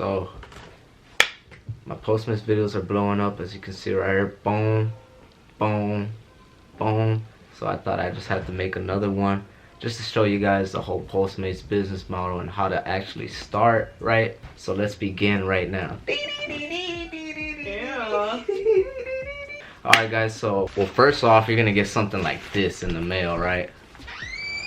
So my Postmates videos are blowing up, as you can see right here. Boom, boom, boom. So I thought I just had to make another one just to show you guys the whole Postmates business model and how to actually start, right? So let's begin right now. Alright guys, so well, first off, you're gonna get something like this in the mail, right?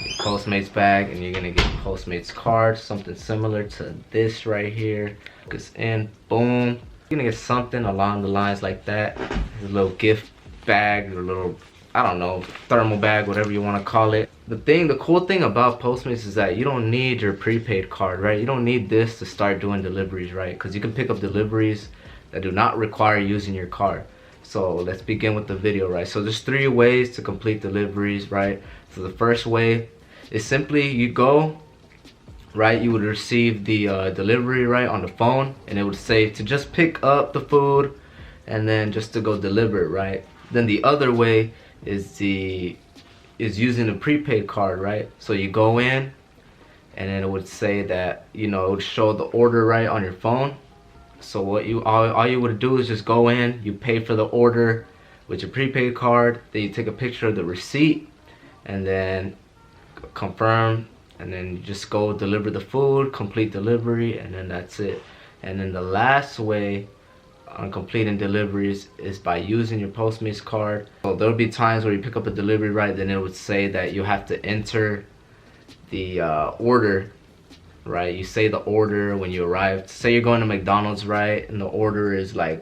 Your Postmates bag, and you're gonna get Postmates card, something similar to this right here. Focus in, boom. You're gonna get something along the lines like that. A little gift bag, or a little, I don't know, thermal bag, whatever you want to call it. The cool thing about Postmates is that you don't need your prepaid card, right? You don't need this to start doing deliveries, right? Because you can pick up deliveries that do not require using your card. So let's begin with the video, right? So there's 3 ways to complete deliveries, right? So the first way is simply you go, right? You would receive the delivery, right, on the phone, and it would say to just pick up the food and then just to go deliver it, right? Then the other way is using a prepaid card, right? So you go in and then it would say that, you know, it would show the order right on your phone. So what all you would do is just go in, you pay for the order with your prepaid card, then you take a picture of the receipt and then confirm, and then you just go deliver the food, complete delivery, and then that's it. And then the last way on completing deliveries is by using your Postmates card. So there'll be times where you pick up a delivery, right, then it would say that you have to enter the order, right? You say the order when you arrive. Say you're going to McDonald's, right, and the order is like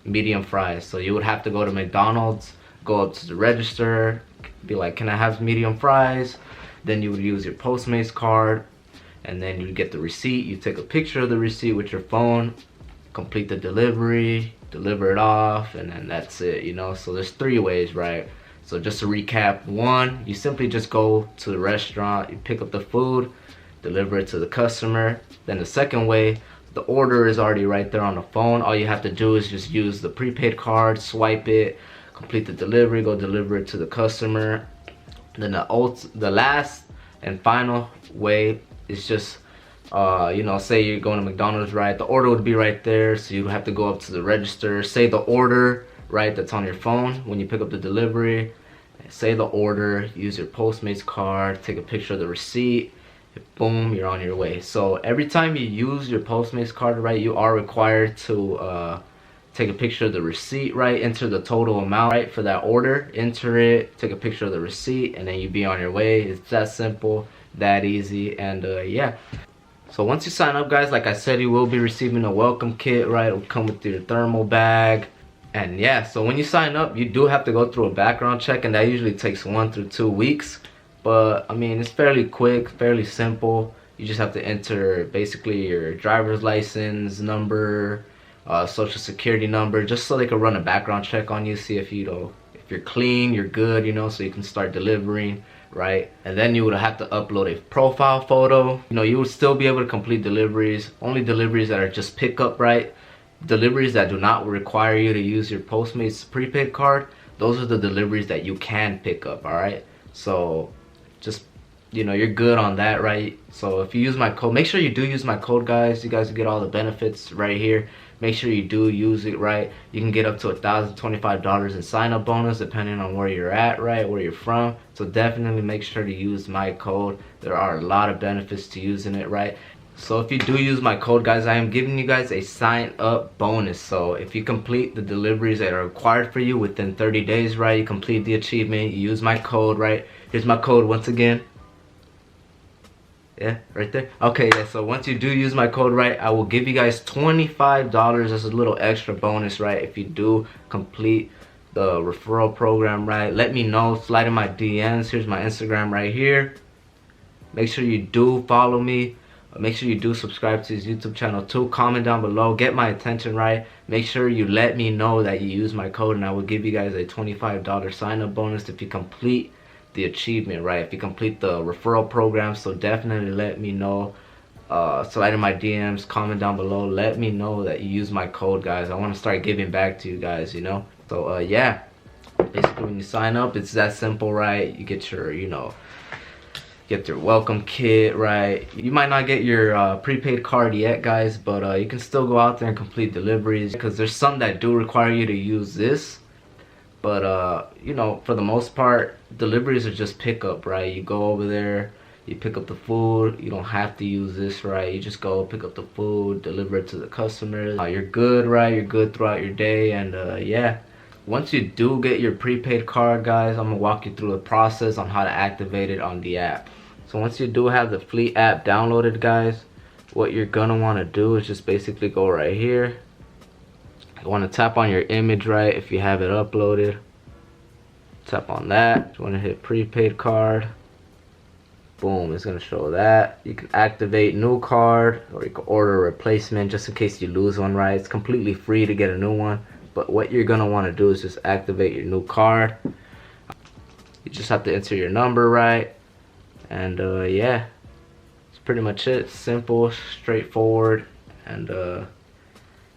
medium fries. So you would have to go to McDonald's, go up to the register, be like, can I have medium fries? Then you would use your Postmates card, and then you get the receipt. You take a picture of the receipt with your phone, complete the delivery, deliver it off, and then that's it, you know? So there's 3 ways, right? So just to recap, 1, you simply just go to the restaurant, you pick up the food, deliver it to the customer. Then the second way, the order is already right there on the phone. All you have to do is just use the prepaid card, swipe it, complete the delivery, go deliver it to the customer. Then the last and final way is just you know, say you're going to McDonald's, right? The order would be right there, so you have to go up to the register, say the order, right, that's on your phone when you pick up the delivery. Say the order, use your Postmates card, take a picture of the receipt, boom, you're on your way. So every time you use your Postmates card, right, you are required to take a picture of the receipt, right, enter the total amount, right, for that order, enter it, take a picture of the receipt, and then you be on your way. It's that simple, that easy, and yeah. So once you sign up, guys, like I said, you will be receiving a welcome kit, right? It'll come with your thermal bag. And yeah, so when you sign up, you do have to go through a background check, and that usually takes 1 through 2 weeks. But I mean, it's fairly quick, fairly simple. You just have to enter basically your driver's license number, social security number, just so they can run a background check on you, see if if you're clean, you're good, you know, so you can start delivering, right? And then you would have to upload a profile photo. You know, you would still be able to complete deliveries, only deliveries that are just pickup, right? Deliveries that do not require you to use your Postmates prepaid card, those are the deliveries that you can pick up, all right? So just, you know, you're good on that, right? So if you use my code, make sure you do use my code, guys. You guys get all the benefits right here. Make sure you do use it, right? You can get up to $1,025 in sign-up bonus depending on where you're at, right, where you're from. So definitely make sure to use my code. There are a lot of benefits to using it, right? So if you do use my code, guys, I am giving you guys a sign-up bonus. So if you complete the deliveries that are required for you within 30 days, right, you complete the achievement, you use my code, right? Here's my code once again. Yeah, right there. Okay, yeah, so once you do use my code, right, I will give you guys $25 as a little extra bonus, right, if you do complete the referral program, right? Let me know, slide in my DMs. Here's my Instagram right here. Make sure you do follow me. Make sure you do subscribe to his YouTube channel too. Comment down below, get my attention, right? Make sure you let me know that you use my code, and I will give you guys a $25 sign-up bonus if you complete the achievement, right? If you complete the referral program. So definitely let me know, slide in my DMs, comment down below, let me know that you use my code, guys. I want to start giving back to you guys, you know? So yeah, basically when you sign up, it's that simple, right? You get your, you know, get their welcome kit, right? You might not get your prepaid card yet, guys, but you can still go out there and complete deliveries, because there's some that do require you to use this. But you know, for the most part, deliveries are just pickup, right? You go over there, you pick up the food. You don't have to use this, right? You just go pick up the food, deliver it to the customers. You're good, right? You're good throughout your day. And yeah, once you do get your prepaid card, guys, I'm gonna walk you through the process on how to activate it on the app. So once you do have the Fleet app downloaded, guys, what you're gonna want to do is just basically go right here. You want to tap on your image, right? If you have it uploaded, tap on that. You want to hit prepaid card. Boom, it's gonna show that. You can activate new card, or you can order a replacement just in case you lose one, right? It's completely free to get a new one, but what you're gonna want to do is just activate your new card. You just have to enter your number, right? And yeah, it's pretty much it. Simple, straightforward, and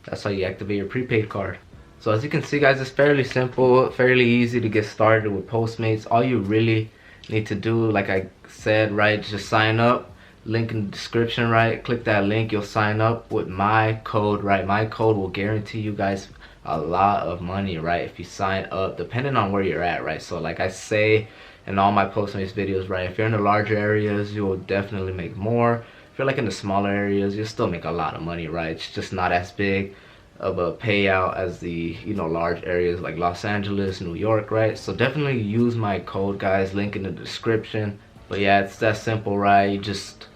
that's how you activate your prepaid card. So as you can see, guys, it's fairly simple, fairly easy to get started with Postmates. All you really need to do, like I said, right, just sign up. Link in the description, right? Click that link, you'll sign up with my code, right? My code will guarantee you guys a lot of money, right, if you sign up, depending on where you're at, right? So like I say in all my Postmates videos, right, if you're in the larger areas, you will definitely make more. If you're like in the smaller areas, you'll still make a lot of money, right? It's just not as big of a payout as the, you know, large areas like Los Angeles, New York, right? So definitely use my code, guys. Link in the description. But yeah, it's that simple, right? You just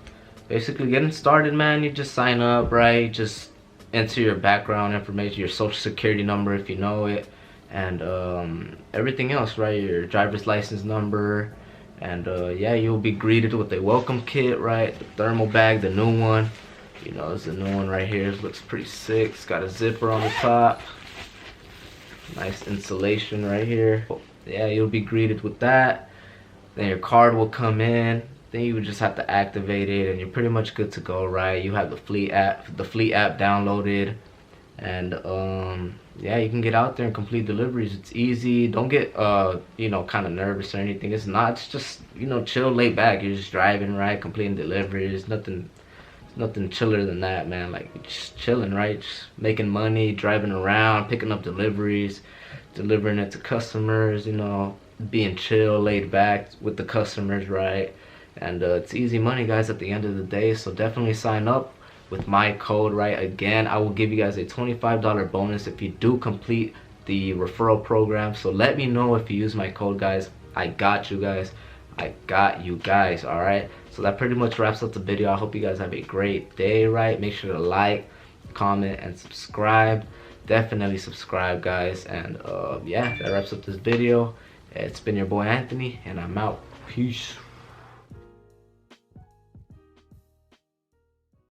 basically getting started, man. You just sign up, right? Just enter your background information, your social security number if you know it, and everything else, right? Your driver's license number. And yeah, you'll be greeted with a welcome kit, right? The thermal bag, the new one. You know, it's a new one right here. It looks pretty sick. It's got a zipper on the top. Nice insulation right here. Yeah, you'll be greeted with that. Then your card will come in. Then you would just have to activate it, and you're pretty much good to go, right? You have the Fleet app downloaded, and yeah, you can get out there and complete deliveries. It's easy. Don't get you know, kind of nervous or anything. It's not. It's just, you know, chill, lay back. You're just driving, right? Completing deliveries. Nothing chiller than that, man. Like, just chilling, right? Just making money, driving around, picking up deliveries, delivering it to customers, you know, being chill, laid back with the customers, right? And it's easy money, guys, at the end of the day. So definitely sign up with my code, right? Again, I will give you guys a $25 bonus if you do complete the referral program. So let me know if you use my code, guys. I got you guys. I got you guys. All right, so that pretty much wraps up the video. I hope you guys have a great day, right? Make sure to like, comment, and subscribe. Definitely subscribe, guys. And yeah, that wraps up this video. It's been your boy Anthony, and I'm out. Peace.